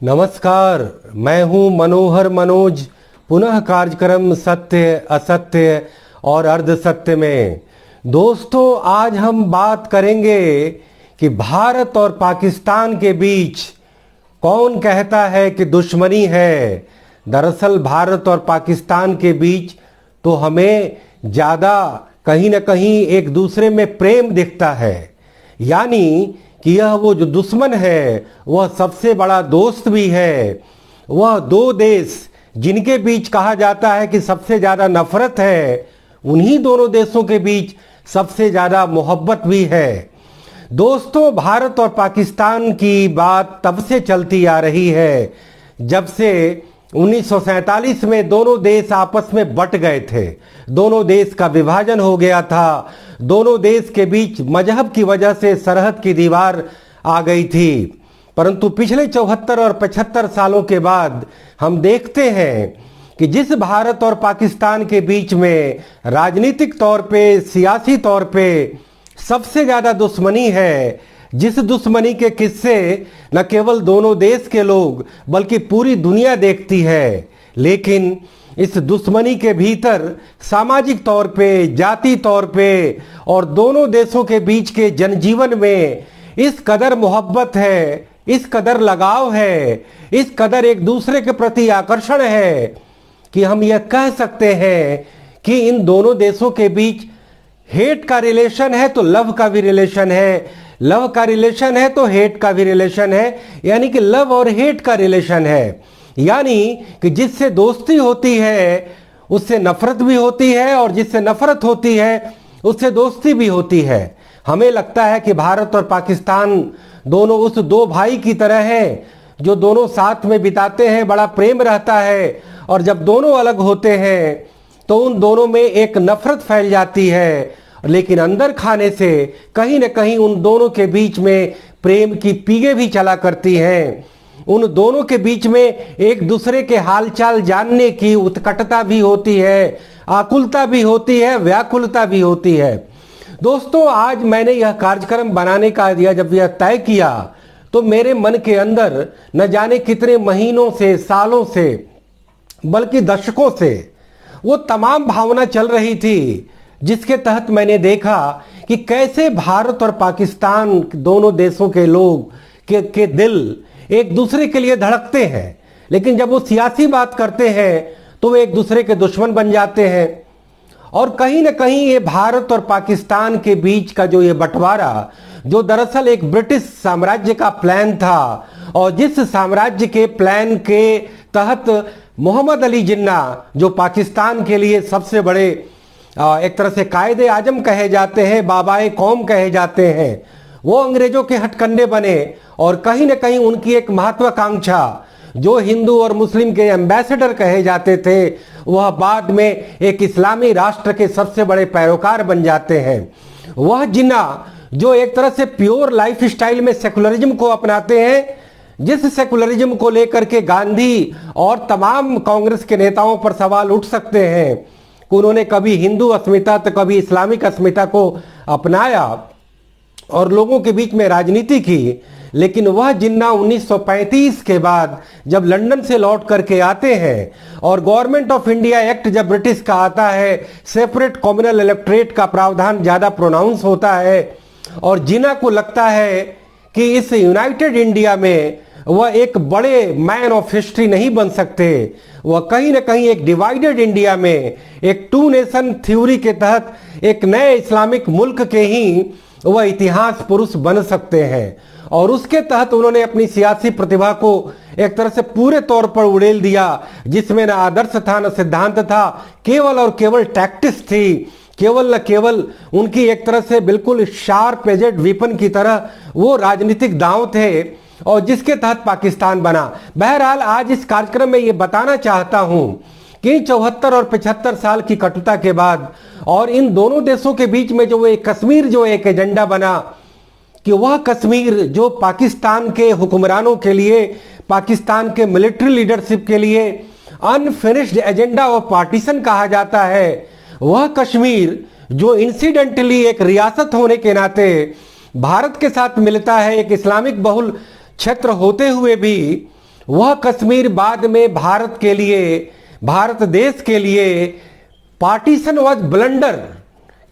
नमस्कार, मैं हूं मनोहर मनोज। पुनः कार्यक्रम सत्य असत्य और अर्ध सत्य में। दोस्तों, आज हम बात करेंगे कि भारत और पाकिस्तान के बीच कौन कहता है कि दुश्मनी है। दरअसल भारत और पाकिस्तान के बीच तो हमें ज़्यादा कहीं न कहीं एक दूसरे में प्रेम दिखता है, यानी कि यह वो जो दुश्मन है वह सबसे बड़ा दोस्त भी है। वह दो देश जिनके बीच कहा जाता है कि सबसे ज़्यादा नफरत है, उन्हीं दोनों देशों के बीच सबसे ज़्यादा मोहब्बत भी है। दोस्तों, भारत और पाकिस्तान की बात तब से चलती आ रही है जब से 1947 में दोनों देश आपस में बट गए थे। दोनों देश का विभाजन हो गया था। दोनों देश के बीच मजहब की वजह से सरहद की दीवार आ गई थी। परंतु पिछले 74 और 75 सालों के बाद हम देखते हैं कि जिस भारत और पाकिस्तान के बीच में राजनीतिक तौर पे, सियासी तौर पे सबसे ज़्यादा दुश्मनी है, जिस दुश्मनी के किस्से न केवल दोनों देश के लोग बल्कि पूरी दुनिया देखती है, लेकिन इस दुश्मनी के भीतर सामाजिक तौर पे, जाति तौर पे और दोनों देशों के बीच के जनजीवन में इस कदर मोहब्बत है, इस कदर लगाव है, इस कदर एक दूसरे के प्रति आकर्षण है कि हम यह कह सकते हैं कि इन दोनों देशों के बीच हेट का रिलेशन है तो लव का भी रिलेशन है, लव का रिलेशन है तो हेट का भी रिलेशन है, यानी कि लव और हेट का रिलेशन है। यानी कि जिससे दोस्ती होती है उससे नफरत भी होती है और जिससे नफरत होती है उससे दोस्ती भी होती है। हमें लगता है कि भारत और पाकिस्तान दोनों उस दो भाई की तरह हैं जो दोनों साथ में बिताते हैं, बड़ा प्रेम रहता है, और जब दोनों अलग होते हैं तो उन दोनों में एक नफरत फैल जाती है, लेकिन अंदर खाने से कहीं न कहीं उन दोनों के बीच में प्रेम की पीगे भी चला करती हैं। उन दोनों के बीच में एक दूसरे के हालचाल जानने की उत्कटता भी होती है, आकुलता भी होती है, व्याकुलता भी होती है। दोस्तों, आज मैंने यह कार्यक्रम बनाने का जब यह तय किया तो मेरे मन के अंदर न जाने कितने महीनों से, सालों से, बल्कि दशकों से वो तमाम भावना चल रही थी जिसके तहत मैंने देखा कि कैसे भारत और पाकिस्तान दोनों देशों के लोग के दिल एक दूसरे के लिए धड़कते हैं, लेकिन जब वो सियासी बात करते हैं तो वो एक दूसरे के दुश्मन बन जाते हैं। और कहीं न कहीं ये भारत और पाकिस्तान के बीच का जो ये बंटवारा, जो दरअसल एक ब्रिटिश साम्राज्य का प्लान था, और जिस साम्राज्य के प्लान के तहत मोहम्मद अली जिन्ना, जो पाकिस्तान के लिए सबसे बड़े एक तरह से कायदे आजम कहे जाते हैं, बाबाए कौम कहे जाते हैं, वो अंग्रेजों के हथकंडे बने। और कहीं न कहीं उनकी एक महत्वाकांक्षा, जो हिंदू और मुस्लिम के एम्बेसडर कहे जाते थे, वह बाद में एक इस्लामी राष्ट्र के सबसे बड़े पैरोकार बन जाते हैं। वह जिन्ना जो एक तरह से प्योर लाइफ स्टाइल में सेकुलरिज्म को अपनाते हैं, जिस सेकुलरिज्म को लेकर के गांधी और तमाम कांग्रेस के नेताओं पर सवाल उठ सकते हैं कि उन्होंने कभी हिंदू अस्मिता तो कभी इस्लामिक अस्मिता को अपनाया और लोगों के बीच में राजनीति की, लेकिन वह जिन्ना 1935 के बाद जब लंदन से लौट करके आते हैं और गवर्नमेंट ऑफ इंडिया एक्ट जब ब्रिटिश का आता है, सेपरेट कम्युनल इलेक्टोरेट का प्रावधान ज़्यादा प्रोनाउंस होता है, और जिन्ना को लगता है कि इस यूनाइटेड इंडिया में वह एक बड़े मैन ऑफ हिस्ट्री नहीं बन सकते, वह कहीं न कहीं एक डिवाइडेड इंडिया में, एक टू नेशन थ्योरी के तहत एक नए इस्लामिक मुल्क के ही वह इतिहास पुरुष बन सकते हैं। और उसके तहत उन्होंने अपनी सियासी प्रतिभा को एक तरह से पूरे तौर पर उड़ेल दिया, जिसमें न आदर्श था, न सिद्धांत था, केवल और केवल टैक्टिस थी, केवल न केवल उनकी एक तरह से बिल्कुल शार्प एजेड वेपन की तरह वो राजनीतिक दांव थे, और जिसके तहत पाकिस्तान बना। बहरहाल आज इस कार्यक्रम में ये बताना चाहता हूं कि 74 और 75 साल की कटुता के बाद और इन दोनों देशों के बीच में जो एक कश्मीर जो एक एजेंडा बना, कि वह कश्मीर जो पाकिस्तान के हुक्मरानों के लिए, पाकिस्तान के मिलिट्री लीडरशिप के लिए अनफिनिश्ड एजेंडा ऑफ पार्टीशन कहा जाता है, वह कश्मीर जो इंसिडेंटली एक रियासत होने के नाते भारत के साथ मिलता है, एक इस्लामिक बहुल क्षेत्र होते हुए भी वह कश्मीर बाद में भारत के लिए, भारत देश के लिए पार्टीशन वॉज ब्लंडर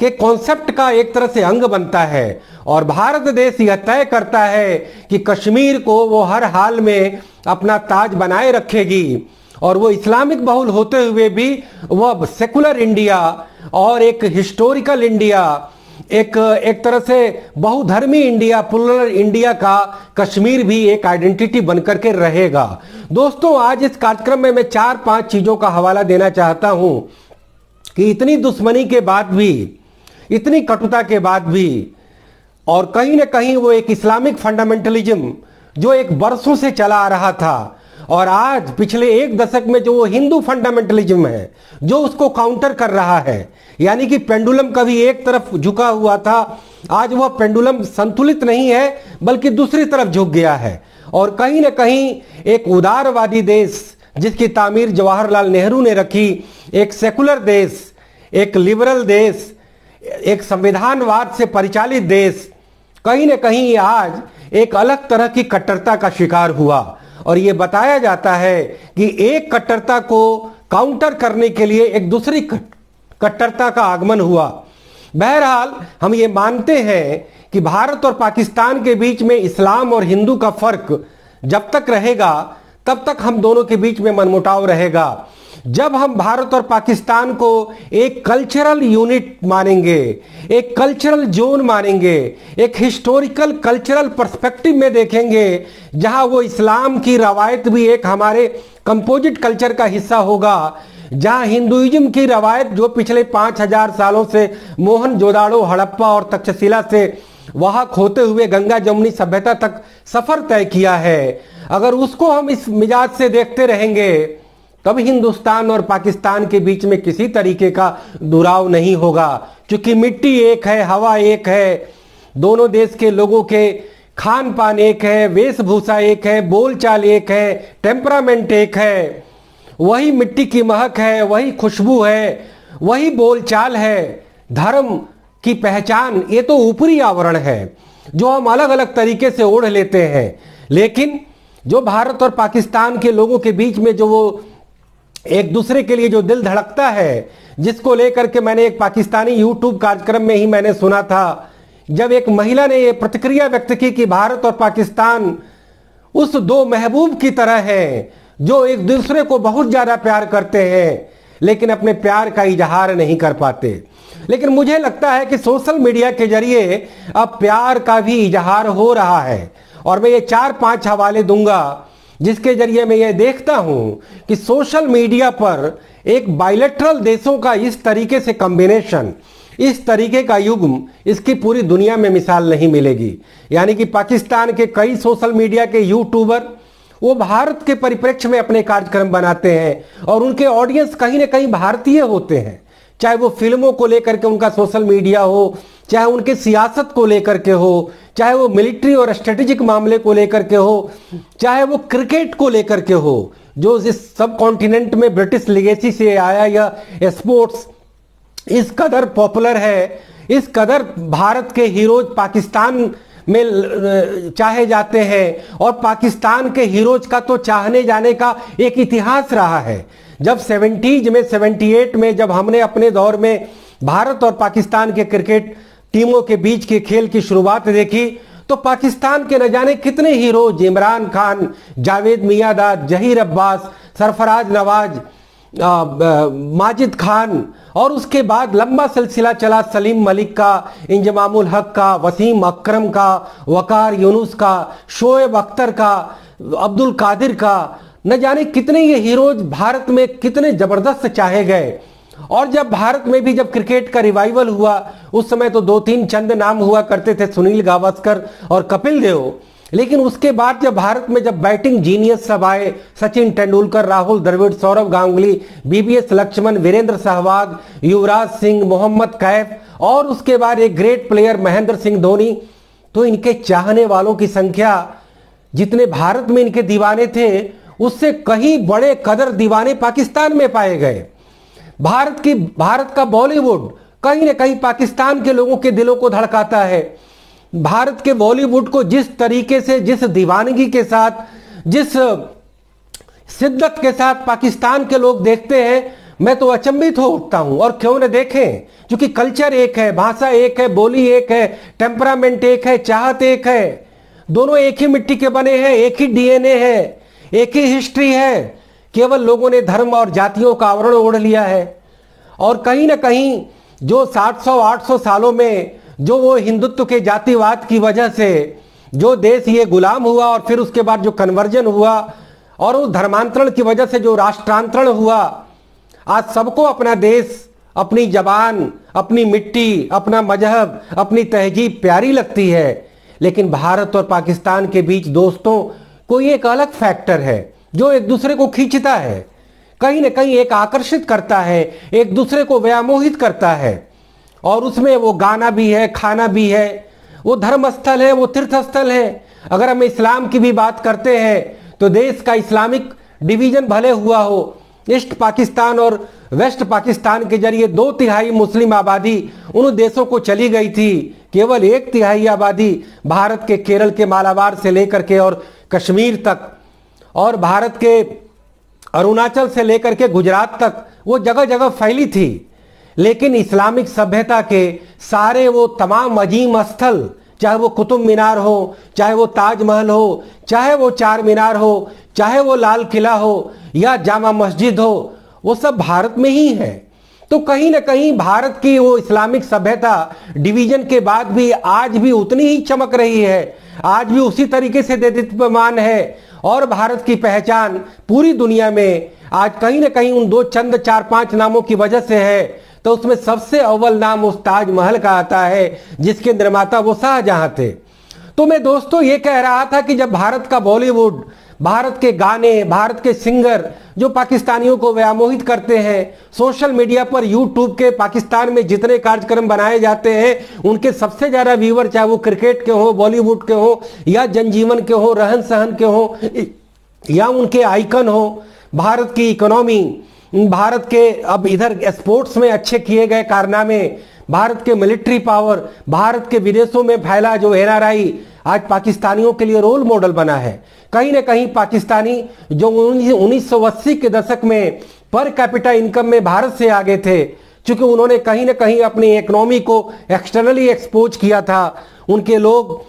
के कॉन्सेप्ट का एक तरह से अंग बनता है। और भारत देश यह तय करता है कि कश्मीर को वो हर हाल में अपना ताज बनाए रखेगी, और वो इस्लामिक बहुल होते हुए भी वह सेकुलर इंडिया और एक हिस्टोरिकल इंडिया, एक तरह से बहुधर्मी इंडिया, प्लुरल इंडिया का कश्मीर भी एक आइडेंटिटी बनकर के रहेगा। दोस्तों, आज इस कार्यक्रम में मैं 4-5 चीजों का हवाला देना चाहता हूं कि इतनी दुश्मनी के बाद भी, इतनी कटुता के बाद भी, और कहीं ना कहीं वो एक इस्लामिक फंडामेंटलिज्म जो एक बरसों से चला आ रहा था, और आज पिछले 1 दशक में जो वो हिंदू फंडामेंटलिज्म है जो उसको काउंटर कर रहा है, यानी कि पेंडुलम कभी एक तरफ झुका हुआ था, आज वह पेंडुलम संतुलित नहीं है बल्कि दूसरी तरफ झुक गया है। और कहीं ना कहीं एक उदारवादी देश जिसकी तामीर जवाहरलाल नेहरू ने रखी, एक सेकुलर देश, एक लिबरल देश, एक संविधानवाद से परिचालित देश, कहीं ना कहीं आज एक अलग तरह की कट्टरता का शिकार हुआ। और यह बताया जाता है कि एक कट्टरता को काउंटर करने के लिए एक दूसरी कट्टरता का आगमन हुआ। बहरहाल हम ये मानते हैं कि भारत और पाकिस्तान के बीच में इस्लाम और हिंदू का फर्क जब तक रहेगा तब तक हम दोनों के बीच में मनमुटाव रहेगा। जब हम भारत और पाकिस्तान को एक कल्चरल यूनिट मानेंगे, एक कल्चरल जोन मानेंगे, एक हिस्टोरिकल कल्चरल पर्सपेक्टिव में देखेंगे, जहां वो इस्लाम की रवायत भी एक हमारे कंपोजिट कल्चर का हिस्सा होगा, जहां हिंदुइज्म की रवायत जो पिछले 5000 सालों से मोहन जोदाड़ो, हड़प्पा और तक्षशिला से वाहक होते हुए गंगा जमुनी सभ्यता तक सफर तय किया है, अगर उसको हम इस मिजाज से देखते रहेंगे तब हिंदुस्तान और पाकिस्तान के बीच में किसी तरीके का दुराव नहीं होगा। क्योंकि मिट्टी एक है, हवा एक है, दोनों देश के लोगों के खान पान एक है, वेशभूषा एक है, बोलचाल एक है, टेम्परामेंट एक है, वही मिट्टी की महक है, वही खुशबू है, वही बोलचाल है। धर्म की पहचान ये तो ऊपरी आवरण है जो हम अलग अलग तरीके से ओढ़ लेते हैं, लेकिन जो भारत और पाकिस्तान के लोगों के बीच में जो वो एक दूसरे के लिए जो दिल धड़कता है, जिसको लेकर के मैंने एक पाकिस्तानी यूट्यूब कार्यक्रम में ही मैंने सुना था, जब एक महिला ने ये प्रतिक्रिया व्यक्त की कि भारत और पाकिस्तान उस दो महबूब की तरह हैं जो एक दूसरे को बहुत ज्यादा प्यार करते हैं लेकिन अपने प्यार का इजहार नहीं कर पाते। लेकिन मुझे लगता है कि सोशल मीडिया के जरिए अब प्यार का भी इजहार हो रहा है, और मैं ये 4-5 हवाले दूंगा जिसके जरिए मैं ये देखता हूं कि सोशल मीडिया पर एक बायलैटरल देशों का इस तरीके से कॉम्बिनेशन, इस तरीके का युग्म, इसकी पूरी दुनिया में मिसाल नहीं मिलेगी। यानी कि पाकिस्तान के कई सोशल मीडिया के यूट्यूबर वो भारत के परिप्रेक्ष्य में अपने कार्यक्रम बनाते हैं और उनके ऑडियंस कहीं ना कहीं भारतीय होते हैं, चाहे वो फिल्मों को लेकर के उनका सोशल मीडिया हो, चाहे उनके सियासत को लेकर के हो, चाहे वो मिलिट्री और स्ट्रेटेजिक मामले को लेकर के हो, चाहे वो क्रिकेट को लेकर के हो, जो इस सब कॉन्टिनेंट में ब्रिटिश लिगेसी से आया यह स्पोर्ट्स इस कदर पॉपुलर है, इस कदर भारत के हीरोज पाकिस्तान में चाहे जाते हैं, और पाकिस्तान के हीरोज का तो चाहने जाने का एक इतिहास रहा है। जब 70s में 78 में जब हमने अपने दौर में भारत और पाकिस्तान के क्रिकेट टीमों के बीच के खेल की शुरुआत देखी तो पाकिस्तान के न जाने कितने हीरोज, इमरान खान, जावेद मियांदाद, जहीर अब्बास, सरफराज नवाज, माजिद खान, और उसके बाद लंबा सिलसिला चला सलीम मलिक का, इंजमामुल हक का, वसीम अकरम का, वकार यूनुस का, शोएब अख्तर का, अब्दुल कादिर का, न जाने कितने ये हीरोज भारत में कितने जबरदस्त चाहे गए। और जब भारत में भी जब क्रिकेट का रिवाइवल हुआ, उस समय तो 2-3 चंद नाम हुआ करते थे, सुनील गावस्कर और कपिल देव, लेकिन उसके बाद जब भारत में जब बैटिंग जीनियस सब आए, सचिन तेंदुलकर, राहुल द्रविड़, सौरव गांगुली, बीबीएस लक्ष्मण, वीरेंद्र सहवाग, युवराज सिंह, मोहम्मद कैफ, और उसके बाद एक ग्रेट प्लेयर महेंद्र सिंह धोनी, तो इनके चाहने वालों की संख्या, जितने भारत में इनके दीवाने थे उससे कहीं बड़े कदर दीवाने पाकिस्तान में पाए गए। भारत का बॉलीवुड कहीं ना कहीं पाकिस्तान के लोगों के दिलों को धड़काता है। भारत के बॉलीवुड को जिस तरीके से, जिस दीवानगी के साथ, जिस शिद्दत के साथ पाकिस्तान के लोग देखते हैं, मैं तो अचंभित हो उठता हूं। और क्यों न देखें, क्योंकि कल्चर एक है, भाषा एक है, बोली एक है, टेम्परामेंट एक है, चाहत एक है। दोनों एक ही मिट्टी के बने हैं, एक ही डीएनए है, एक ही हिस्ट्री है। केवल लोगों ने धर्म और जातियों का आवरण ओढ़ लिया है। और कहीं ना कहीं जो 700-800 सालों में जो वो हिंदुत्व के जातिवाद की वजह से जो देश ये गुलाम हुआ, और फिर उसके बाद जो कन्वर्जन हुआ, और उस धर्मांतरण की वजह से जो राष्ट्रांतरण हुआ, आज सबको अपना देश, अपनी जबान, अपनी मिट्टी, अपना मजहब, अपनी तहजीब प्यारी लगती है। लेकिन भारत और पाकिस्तान के बीच दोस्तों कोई एक अलग फैक्टर है जो एक दूसरे को खींचता है, कहीं ना कहीं एक आकर्षित करता है, एक दूसरे को व्यामोहित करता है। और उसमें वो गाना भी है, खाना भी है, वो धर्म स्थल है, वो तीर्थ स्थल है। अगर हम इस्लाम की भी बात करते हैं तो देश का इस्लामिक डिवीजन भले हुआ हो, ईस्ट पाकिस्तान और वेस्ट पाकिस्तान के जरिए 2/3 मुस्लिम आबादी उन देशों को चली गई थी, केवल 1/3 आबादी भारत के केरल के मालाबार से लेकर के और कश्मीर तक, और भारत के अरुणाचल से लेकर के गुजरात तक वो जगह जगह फैली थी। लेकिन इस्लामिक सभ्यता के सारे वो तमाम अजीम स्थल, चाहे वो कुतुब मीनार हो, चाहे वो ताजमहल हो, चाहे वो चार मीनार हो, चाहे वो लाल किला हो या जामा मस्जिद हो, वो सब भारत में ही है। तो कहीं ना कहीं भारत की वो इस्लामिक सभ्यता डिवीजन के बाद भी आज भी उतनी ही चमक रही है, आज भी उसी तरीके से देदीप्यमान है। और भारत की पहचान पूरी दुनिया में आज कहीं ना कहीं उन 2 चंद 4-5 नामों की वजह से है। तो उसमें सबसे अव्वल नाम उस ताजमहल का आता है जिसके निर्माता वो शाहजहां थे। तो मैं दोस्तों ये कह रहा था कि जब भारत का बॉलीवुड, भारत के गाने, भारत के सिंगर जो पाकिस्तानियों को व्यामोहित करते हैं, सोशल मीडिया पर यूट्यूब के पाकिस्तान में जितने कार्यक्रम बनाए जाते हैं उनके सबसे ज्यादा व्यूअर, चाहे वो क्रिकेट के हो, बॉलीवुड के हो, या जनजीवन के हो, रहन सहन के हो, या उनके आइकन हो, भारत की इकोनॉमी, भारत के अब इधर स्पोर्ट्स में अच्छे किए गए कारनामे, भारत के मिलिट्री पावर, भारत के विदेशों में फैला जो एनआरआई आज पाकिस्तानियों के लिए रोल मॉडल बना है। कहीं ना कहीं पाकिस्तानी जो 1980 के दशक में पर कैपिटा इनकम में भारत से आगे थे, क्योंकि उन्होंने कहीं ना कहीं अपनी इकोनॉमी को एक्सटर्नली एक्सपोज किया था। उनके लोग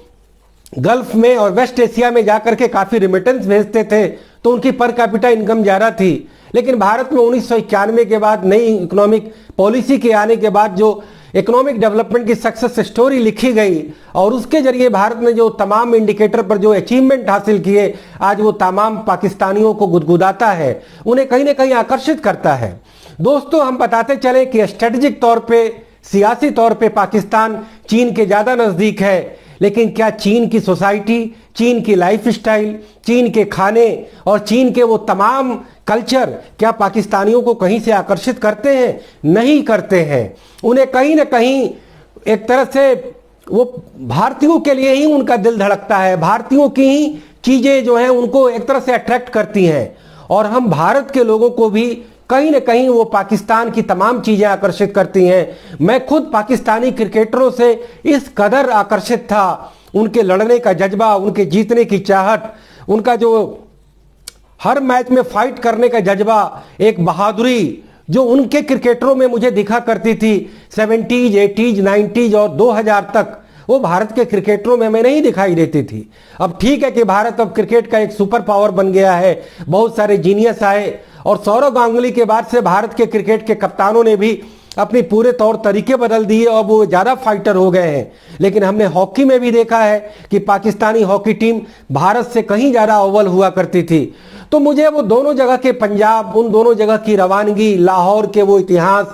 गल्फ में और वेस्ट एशिया में जाकर के काफी रिमिटेंस भेजते थे, तो उनकी पर कैपिटा इनकम ज्यादा थी। लेकिन भारत में 1991 के बाद नई इकोनॉमिक पॉलिसी के आने के बाद जो इकोनॉमिक डेवलपमेंट की सक्सेस स्टोरी लिखी गई, और उसके जरिए भारत ने जो तमाम इंडिकेटर पर जो अचीवमेंट हासिल किए, आज वो तमाम पाकिस्तानियों को गुदगुदाता है, उन्हें कहीं ना कहीं आकर्षित करता है। दोस्तों हम बताते चले कि स्ट्रेटेजिक तौर पे, सियासी तौर पे पाकिस्तान चीन के ज्यादा नजदीक है। लेकिन क्या चीन की सोसाइटी, चीन की लाइफ स्टाइल, चीन के खाने और चीन के वो तमाम कल्चर क्या पाकिस्तानियों को कहीं से आकर्षित करते हैं? नहीं करते हैं। उन्हें कहीं ना कहीं एक तरह से वो भारतीयों के लिए ही उनका दिल धड़कता है, भारतीयों की ही चीजें जो हैं उनको एक तरह से अट्रैक्ट करती हैं। और हम भारत के लोगों को भी कहीं ना कहीं वो पाकिस्तान की तमाम चीजें आकर्षित करती हैं। मैं खुद पाकिस्तानी क्रिकेटरों से इस कदर आकर्षित था, उनके लड़ने का जज्बा, उनके जीतने की चाहत, उनका जो हर मैच में फाइट करने का जज्बा, एक बहादुरी जो उनके क्रिकेटरों में मुझे दिखा करती थी 70s, 80s, 90s और 2000 तक, वो भारत के क्रिकेटरों में हमें नहीं दिखाई देती थी। अब ठीक है कि भारत अब क्रिकेट का एक सुपर पावर बन गया है, बहुत सारे जीनियस आए, और सौरव गांगुली के बाद से भारत के क्रिकेट के कप्तानों ने भी अपने पूरे तौर तरीके बदल दिए और वो ज्यादा फाइटर हो गए हैं। लेकिन हमने हॉकी में भी देखा है कि पाकिस्तानी हॉकी टीम भारत से कहीं ज्यादा अव्वल हुआ करती थी। तो मुझे वो दोनों जगह के पंजाब, उन दोनों जगह की रवानगी, लाहौर के वो इतिहास,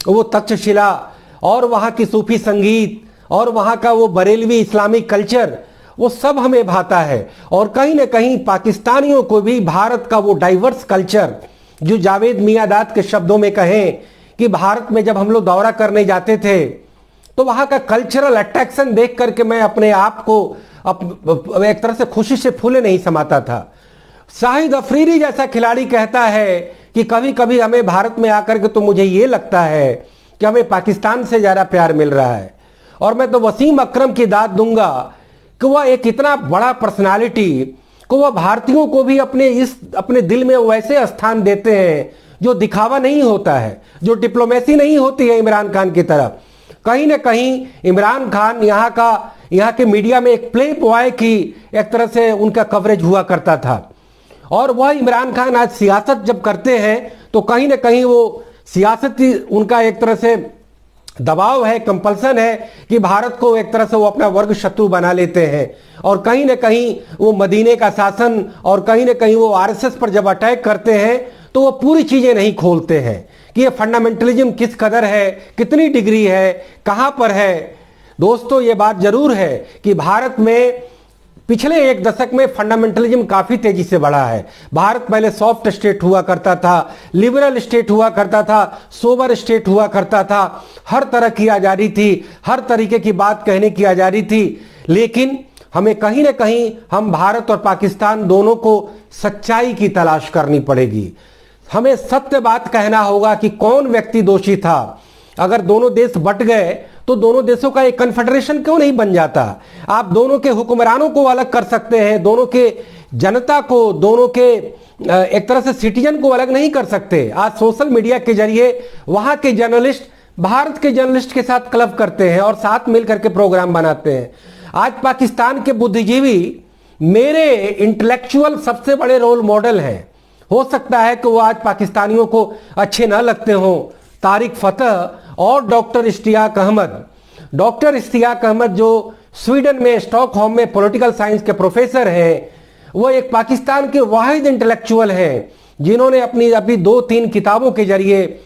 वो तक्षशिला और वहाँ की सूफी संगीत और वहाँ का वो बरेलवी इस्लामिक कल्चर, वो सब हमें भाता है। और कहीं ना कहीं पाकिस्तानियों को भी भारत का वो डाइवर्स कल्चर, जो जावेद मियांदाद के शब्दों में कहें कि भारत में जब हम लोग दौरा करने जाते थे तो वहाँ का कल्चरल अट्रैक्शन देख करके मैं अपने आप को एक तरह से खुशी से फूले नहीं समाता था। शाहिद अफरीदी जैसा खिलाड़ी कहता है कि कभी कभी हमें भारत में आकर के तो मुझे ये लगता है कि हमें पाकिस्तान से ज़्यादा प्यार मिल रहा है। और मैं तो वसीम अकरम की दाद दूंगा कि वह एक इतना बड़ा पर्सनालिटी को वह भारतीयों को भी अपने दिल में वैसे स्थान देते हैं जो दिखावा नहीं होता है, जो डिप्लोमेसी नहीं होती है इमरान खान की तरफ। कहीं ना कहीं इमरान खान यहाँ के मीडिया में एक प्ले बॉय की एक तरह से उनका कवरेज हुआ करता था। और वह इमरान खान आज सियासत जब करते हैं तो कहीं ना कहीं वो सियासती उनका एक तरह से दबाव है, कंपल्सन है कि भारत को एक तरह से वो अपना वर्ग शत्रु बना लेते हैं। और कहीं ना कहीं वो मदीने का शासन और कहीं ना कहीं वो आरएसएस पर जब अटैक करते हैं तो वो पूरी चीजें नहीं खोलते हैं कि ये फंडामेंटलिज्म किस कदर है, कितनी डिग्री है, कहां पर है। दोस्तों, ये बात जरूर है कि भारत में पिछले एक दशक में फंडामेंटलिज्म काफी तेजी से बढ़ा है। भारत पहले सॉफ्ट स्टेट हुआ करता था, लिबरल स्टेट हुआ करता था, सोबर स्टेट हुआ करता था, हर तरह की आजादी थी, हर तरीके की बात कहने की आजादी थी। लेकिन हमें कहीं ना कहीं हम भारत और पाकिस्तान दोनों को सच्चाई की तलाश करनी पड़ेगी। हमें सत्य बात कहना होगा कि कौन व्यक्ति दोषी था। अगर दोनों देश बट गए तो दोनों देशों का एक कन्फेडरेशन क्यों नहीं बन जाता। आप दोनों के हुक्मरानों को अलग कर सकते हैं, दोनों के जनता को, दोनों के एक तरह से सिटीजन को अलग नहीं कर सकते। आज सोशल मीडिया के जरिए वहां के जर्नलिस्ट भारत के जर्नलिस्ट के साथ क्लब करते हैं और साथ मिलकर के प्रोग्राम बनाते हैं। आज पाकिस्तान के बुद्धिजीवी मेरे इंटेलेक्चुअल सबसे बड़े रोल मॉडल हैं। हो सकता है कि वो आज पाकिस्तानियों को अच्छे ना लगते हों। तारिक फतेह और डॉक्टर इश्तियाक अहमद। डॉक्टर इश्तियाक अहमद जो स्वीडन में स्टॉकहोम में पॉलिटिकल साइंस के प्रोफेसर हैं, वो एक पाकिस्तान के वाहिद इंटेलेक्चुअल हैं जिन्होंने अपनी अभी 2-3 किताबों के जरिए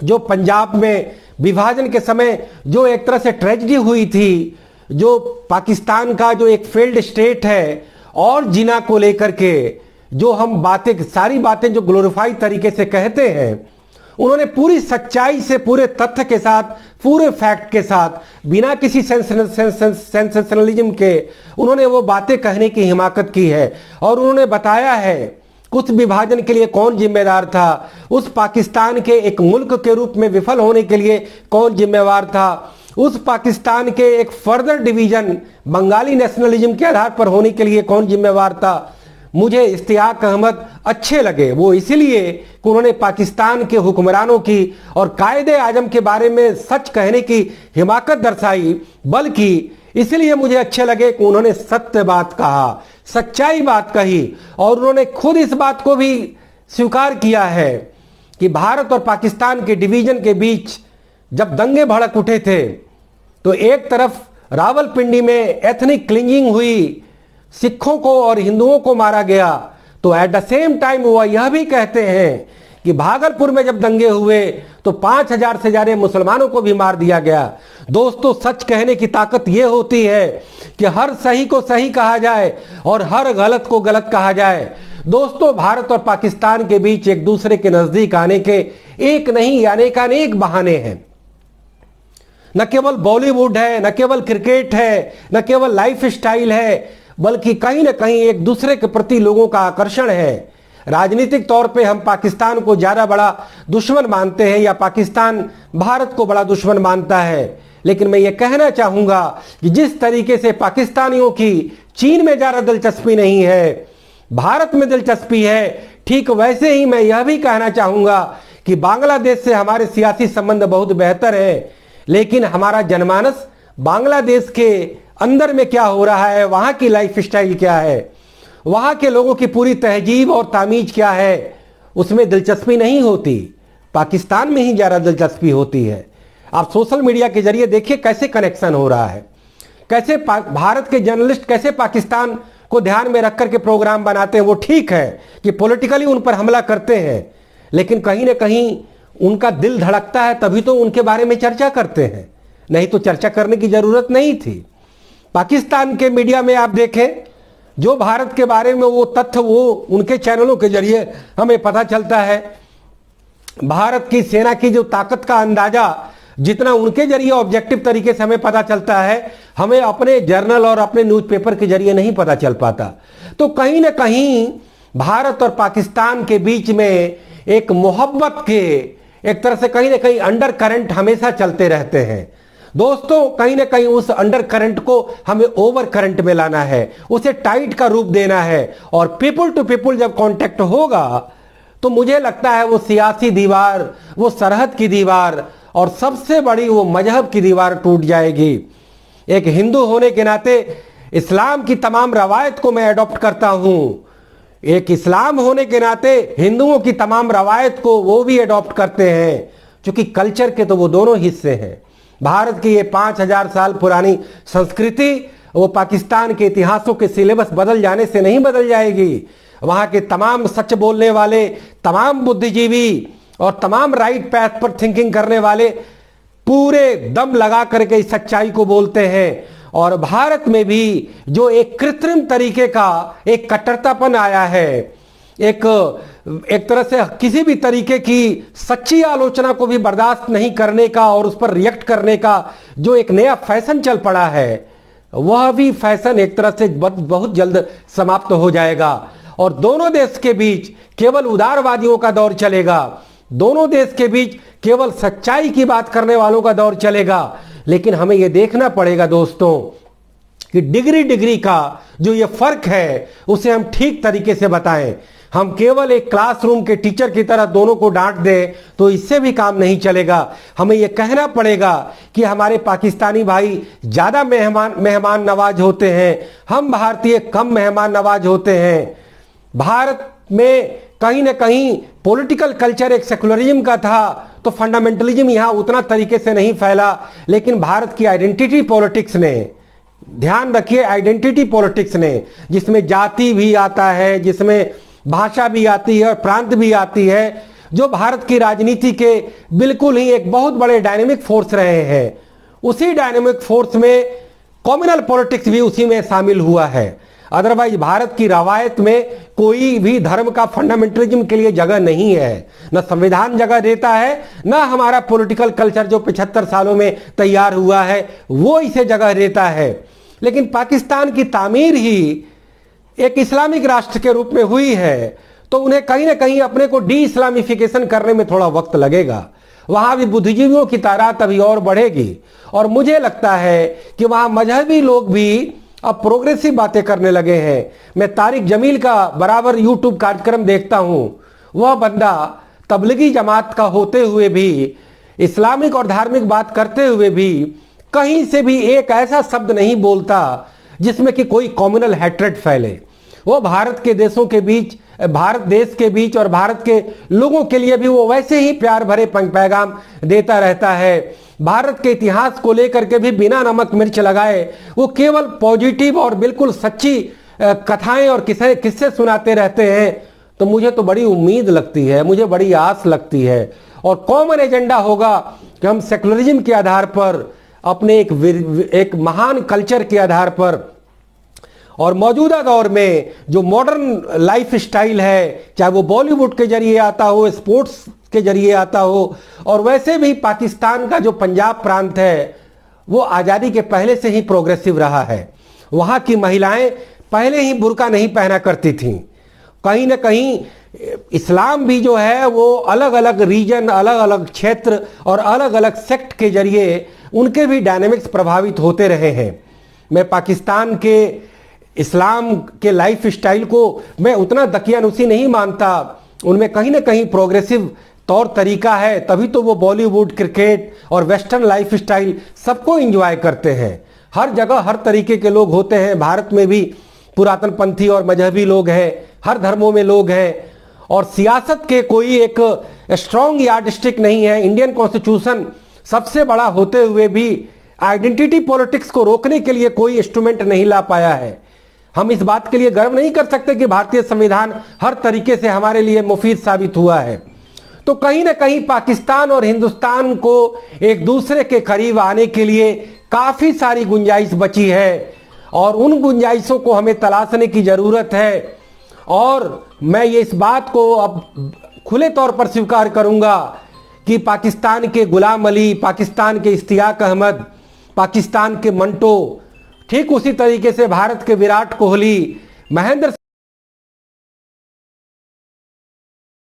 जो पंजाब में विभाजन के समय जो एक तरह से ट्रेजेडी हुई थी, जो पाकिस्तान का जो एक फेल्ड स्टेट है और जिना को लेकर के जो हम बातें, सारी बातें जो ग्लोरीफाइड तरीके से कहते हैं, उन्होंने पूरी सच्चाई से, पूरे तथ्य के साथ, पूरे फैक्ट के साथ, बिना किसी सेंसेशनलिज्म के उन्होंने वो बातें कहने की हिमाकत की है। और उन्होंने बताया है कुछ विभाजन के लिए कौन जिम्मेदार था, उस पाकिस्तान के एक मुल्क के रूप में विफल होने के लिए कौन जिम्मेवार था, उस पाकिस्तान के एक फर्दर डिवीजन बंगाली नेशनलिज्म के आधार पर होने के लिए कौन जिम्मेवार था। मुझे इश्तियाक अहमद अच्छे लगे, वो इसलिए कि उन्होंने पाकिस्तान के हुक्मरानों की और कायदे आजम के बारे में सच कहने की हिमाकत दर्शाई, बल्कि इसलिए मुझे अच्छे लगे कि उन्होंने सत्य बात कहा, सच्चाई बात कही। और उन्होंने खुद इस बात को भी स्वीकार किया है कि भारत और पाकिस्तान के डिवीजन के बीच जब दंगे भड़क उठे थे तो एक तरफ रावलपिंडी में एथनिक क्लिंजिंग हुई, सिखों को और हिंदुओं को मारा गया, तो एट द सेम टाइम वह यह भी कहते हैं कि भागलपुर में जब दंगे हुए तो 5000 से ज्यादा मुसलमानों को भी मार दिया गया। दोस्तों, सच कहने की ताकत यह होती है कि हर सही को सही कहा जाए और हर गलत को गलत कहा जाए। दोस्तों, भारत और पाकिस्तान के बीच एक दूसरे के नजदीक आने के एक नहीं अनेक बहाने हैं। न केवल बॉलीवुड है, न केवल क्रिकेट है, न केवल लाइफ स्टाइल है, बल्कि कहीं ना कहीं एक दूसरे के प्रति लोगों का आकर्षण है। राजनीतिक तौर पे हम पाकिस्तान को ज्यादा बड़ा दुश्मन मानते हैं या पाकिस्तान भारत को बड़ा दुश्मन मानता है, लेकिन मैं ये कहना चाहूंगा कि जिस तरीके से पाकिस्तानियों की चीन में ज्यादा दिलचस्पी नहीं है, भारत में दिलचस्पी है, ठीक वैसे ही मैं यह भी कहना चाहूंगा कि बांग्लादेश से हमारे सियासी संबंध बहुत बेहतर है, लेकिन हमारा जनमानस बांग्लादेश के अंदर में क्या हो रहा है, वहां की लाइफ स्टाइल क्या है, वहां के लोगों की पूरी तहजीब और तामीज क्या है, उसमें दिलचस्पी नहीं होती। पाकिस्तान में ही ज्यादा दिलचस्पी होती है। आप सोशल मीडिया के जरिए देखिए कैसे कनेक्शन हो रहा है, कैसे भारत के जर्नलिस्ट कैसे पाकिस्तान को ध्यान में रख करके प्रोग्राम बनाते हैं। वो ठीक है कि पॉलिटिकली उन पर हमला करते हैं, लेकिन कहीं ना कहीं उनका दिल धड़कता है तभी तो उनके बारे में चर्चा करते हैं, नहीं तो चर्चा करने की जरूरत नहीं थी। पाकिस्तान के मीडिया में आप देखें, जो भारत के बारे में वो तथ्य वो उनके चैनलों के जरिए हमें पता चलता है। भारत की सेना की जो ताकत का अंदाजा जितना उनके जरिए ऑब्जेक्टिव तरीके से हमें पता चलता है, हमें अपने जर्नल और अपने न्यूज़पेपर के जरिए नहीं पता चल पाता। तो कहीं ना कहीं भारत और पाकिस्तान के बीच में एक मोहब्बत के एक तरह से कहीं ना कहीं अंडर करंट हमेशा चलते रहते हैं। दोस्तों कहीं ना कहीं उस अंडर करंट को हमें ओवर करंट में लाना है, उसे टाइट का रूप देना है, और पीपुल टू पीपुल जब कांटेक्ट होगा तो मुझे लगता है वो सियासी दीवार, वो सरहद की दीवार और सबसे बड़ी वो मजहब की दीवार टूट जाएगी। एक हिंदू होने के नाते इस्लाम की तमाम रवायत को मैं अडॉप्ट करता हूं, एक इस्लाम होने के नाते हिंदुओं की तमाम रवायत को वो भी अडॉप्ट करते हैं, क्योंकि कल्चर के तो वो दोनों हिस्से हैं। भारत की ये 5000 साल पुरानी संस्कृति वो पाकिस्तान के इतिहासों के सिलेबस बदल जाने से नहीं बदल जाएगी। वहां के तमाम सच बोलने वाले, तमाम बुद्धिजीवी और तमाम राइट पैथ पर थिंकिंग करने वाले पूरे दम लगा करके इस सच्चाई को बोलते हैं। और भारत में भी जो एक कृत्रिम तरीके का एक कट्टरतापन आया है, एक तरह से किसी भी तरीके की सच्ची आलोचना को भी बर्दाश्त नहीं करने का और उस पर रिएक्ट करने का जो एक नया फैशन चल पड़ा है, वह भी फैशन एक तरह से बहुत जल्द समाप्त हो जाएगा। और दोनों देश के बीच केवल उदारवादियों का दौर चलेगा, दोनों देश के बीच केवल सच्चाई की बात करने वालों का दौर चलेगा। लेकिन हमें यह देखना पड़ेगा दोस्तों कि डिग्री का जो ये फर्क है उसे हम ठीक तरीके से बताएं। हम केवल एक क्लासरूम के टीचर की तरह दोनों को डांट दें तो इससे भी काम नहीं चलेगा। हमें यह कहना पड़ेगा कि हमारे पाकिस्तानी भाई ज्यादा मेहमान नवाज होते हैं, हम भारतीय कम मेहमान नवाज होते हैं। भारत में कहीं ना कहीं पॉलिटिकल कल्चर एक सेकुलरिज्म का था तो फंडामेंटलिज्म यहां उतना तरीके से नहीं फैला, लेकिन भारत की आइडेंटिटी पॉलिटिक्स ने, ध्यान रखिए आइडेंटिटी पॉलिटिक्स ने, जिसमें जाति भी आता है, जिसमें भाषा भी आती है और प्रांत भी आती है, जो भारत की राजनीति के बिल्कुल ही एक बहुत बड़े डायनेमिक फोर्स रहे हैं, उसी डायनेमिक फोर्स में कम्युनल पॉलिटिक्स भी उसी में शामिल हुआ है। अदरवाइज भारत की रवायत में कोई भी धर्म का फंडामेंटलिज्म के लिए जगह नहीं है, न संविधान जगह देता है, न हमारा पॉलिटिकल कल्चर जो 75 सालों में तैयार हुआ है वो इसे जगह देता है। लेकिन पाकिस्तान की तामीर ही एक इस्लामिक राष्ट्र के रूप में हुई है, तो उन्हें कहीं ना कहीं अपने को डी इस्लामिफिकेशन करने में थोड़ा वक्त लगेगा। वहां भी बुद्धिजीवियों की तादाद अभी और बढ़ेगी, और मुझे लगता है कि वहां मजहबी लोग भी अब प्रोग्रेसिव बातें करने लगे हैं। मैं तारिक जमील का बराबर यूट्यूब कार्यक्रम देखता हूं, वह बंदा तबलीगी जमात का होते हुए भी, इस्लामिक और धार्मिक बात करते हुए भी कहीं से भी एक ऐसा शब्द नहीं बोलता जिसमें कि कोई कम्युनल हैट्रेड फैले। वो भारत के देशों के बीच, भारत देश के बीच और भारत के लोगों के लिए भी वो वैसे ही प्यार भरे पैगाम देता रहता है। भारत के इतिहास को लेकर के भी बिना नमक मिर्च लगाए वो केवल पॉजिटिव और बिल्कुल सच्ची कथाएं और किस्से सुनाते रहते हैं। तो मुझे तो बड़ी उम्मीद लगती है, मुझे बड़ी आस लगती है, और कॉमन एजेंडा होगा कि हम सेकुलरिज्म के आधार पर, अपने एक महान कल्चर के आधार पर, और मौजूदा दौर में जो मॉडर्न लाइफ स्टाइल है, चाहे वो बॉलीवुड के जरिए आता हो, स्पोर्ट्स के जरिए आता हो, और वैसे भी पाकिस्तान का जो पंजाब प्रांत है वो आज़ादी के पहले से ही प्रोग्रेसिव रहा है। वहाँ की महिलाएं पहले ही बुर्का नहीं पहना करती थीं। कहीं ना कहीं इस्लाम भी जो है वो अलग अलग रीजन, अलग अलग क्षेत्र और अलग अलग सेक्ट के जरिए उनके भी डायनेमिक्स प्रभावित होते रहे हैं। मैं पाकिस्तान के इस्लाम के लाइफ स्टाइल को मैं उतना दकियानुसी नहीं मानता, उनमें कहीं ना कहीं प्रोग्रेसिव तौर तरीका है, तभी तो वो बॉलीवुड, क्रिकेट और वेस्टर्न लाइफ स्टाइल सबको एंजॉय करते हैं। हर जगह हर तरीके के लोग होते हैं, भारत में भी पुरातन पंथी और मजहबी लोग हैं, हर धर्मों में लोग हैं, और सियासत के कोई एक स्ट्रॉन्ग यार्डस्टिक नहीं है। इंडियन कॉन्स्टिट्यूशन सबसे बड़ा होते हुए भी आइडेंटिटी पॉलिटिक्स को रोकने के लिए कोई इंस्ट्रूमेंट नहीं ला पाया है। हम इस बात के लिए गर्व नहीं कर सकते कि भारतीय संविधान हर तरीके से हमारे लिए मुफीद साबित हुआ है। तो कहीं ना कहीं पाकिस्तान और हिंदुस्तान को एक दूसरे के करीब आने के लिए काफी सारी गुंजाइश बची है, और उन गुंजाइशों को हमें तलाशने की जरूरत है। और मैं ये इस बात को अब खुले तौर पर स्वीकार करूंगा कि पाकिस्तान के गुलाम अली, पाकिस्तान के इश्तियाक अहमद, पाकिस्तान के मंटो, ठीक उसी तरीके से भारत के विराट कोहली, महेंद्र